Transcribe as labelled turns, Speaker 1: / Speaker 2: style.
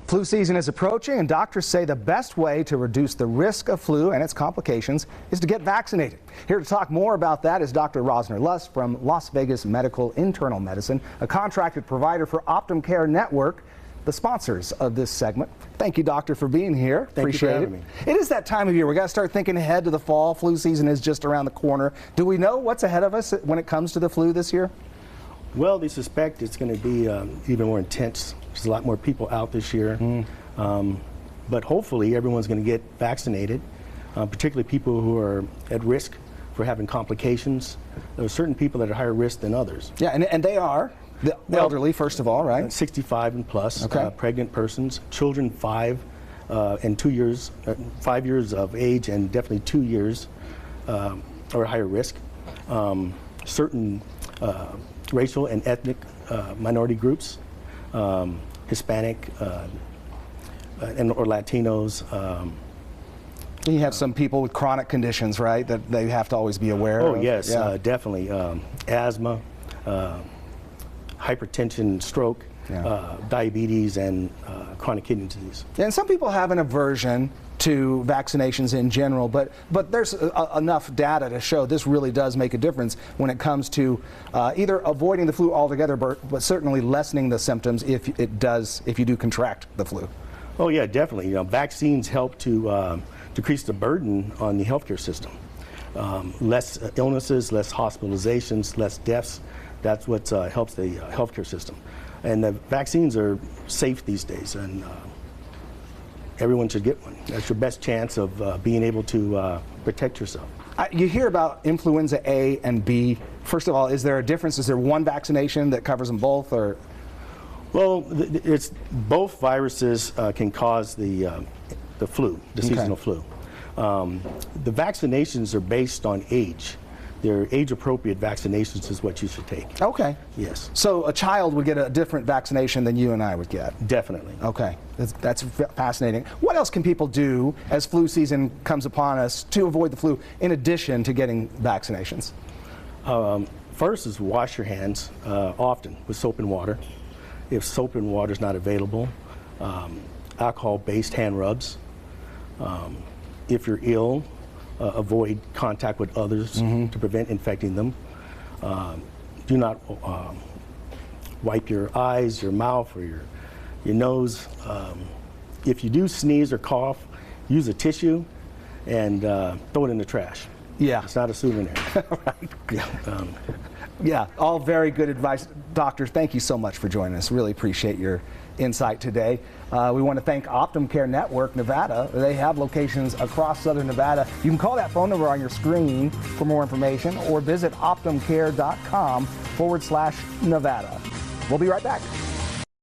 Speaker 1: Flu season is approaching, and doctors say the best way to reduce the risk of flu and its complications is to get vaccinated. Here to talk more about that is Dr. Rosner Luss from Las Vegas Medical Internal Medicine, a contracted provider for Optum Care Network, the sponsors of this segment. Thank you, doctor, for being here. Appreciate it. It is that time of year. We got to start thinking ahead to the fall. Flu season is just around the corner. Do we know what's ahead of us when it comes to the flu this year?
Speaker 2: Well, they suspect it's going to be even more intense. There's a lot more people out this year. But hopefully everyone's going to get vaccinated, particularly people who are at risk for having complications. There are certain people that are higher risk than others.
Speaker 1: Yeah, and they are the elderly, first of all, right?
Speaker 2: 65 and plus,
Speaker 1: okay.
Speaker 2: Pregnant persons, children 5 and 2 years, 5 years of age and definitely 2 years are higher risk. Certain racial and ethnic minority groups, Hispanic or Latinos.
Speaker 1: You have some people with chronic conditions, right, that they have to always be aware of?
Speaker 2: Oh, yes,
Speaker 1: yeah.
Speaker 2: definitely. Asthma, hypertension, stroke, diabetes, and chronic kidney disease.
Speaker 1: And some people have an aversion to vaccinations in general, but there's enough data to show this really does make a difference when it comes to either avoiding the flu altogether, but certainly lessening the symptoms if you do contract the flu.
Speaker 2: Oh yeah, definitely. Vaccines help to decrease the burden on the healthcare system. Less illnesses, less hospitalizations, less deaths. That's what helps the healthcare system. And the vaccines are safe these days, and everyone should get one. That's your best chance of being able to protect yourself.
Speaker 1: You hear about influenza A and B. First of all, is there a difference? Is there one vaccination that covers them both, or?
Speaker 2: Well, it's both viruses can cause the flu, the seasonal flu. The vaccinations are based on age. They're age-appropriate vaccinations is what you should take.
Speaker 1: Okay.
Speaker 2: Yes.
Speaker 1: So a child would get a different vaccination than you and I would get?
Speaker 2: Definitely.
Speaker 1: Okay. That's fascinating. What else can people do as flu season comes upon us to avoid the flu in addition to getting vaccinations?
Speaker 2: First is wash your hands often with soap and water. If soap and water is not available, alcohol-based hand rubs. If you're ill, avoid contact with others to prevent infecting them. Do not wipe your eyes, your mouth, or your nose. If you do sneeze or cough, use a tissue and throw it in the trash.
Speaker 1: Yeah.
Speaker 2: It's not a souvenir.
Speaker 1: Right.
Speaker 2: Yeah.
Speaker 1: Yeah, all very good advice. Doctor, thank you so much for joining us. Really appreciate your insight today. We want to thank Optum Care Network Nevada. They have locations across southern Nevada. You can call that phone number on your screen for more information or visit optumcare.com/Nevada. We'll be right back.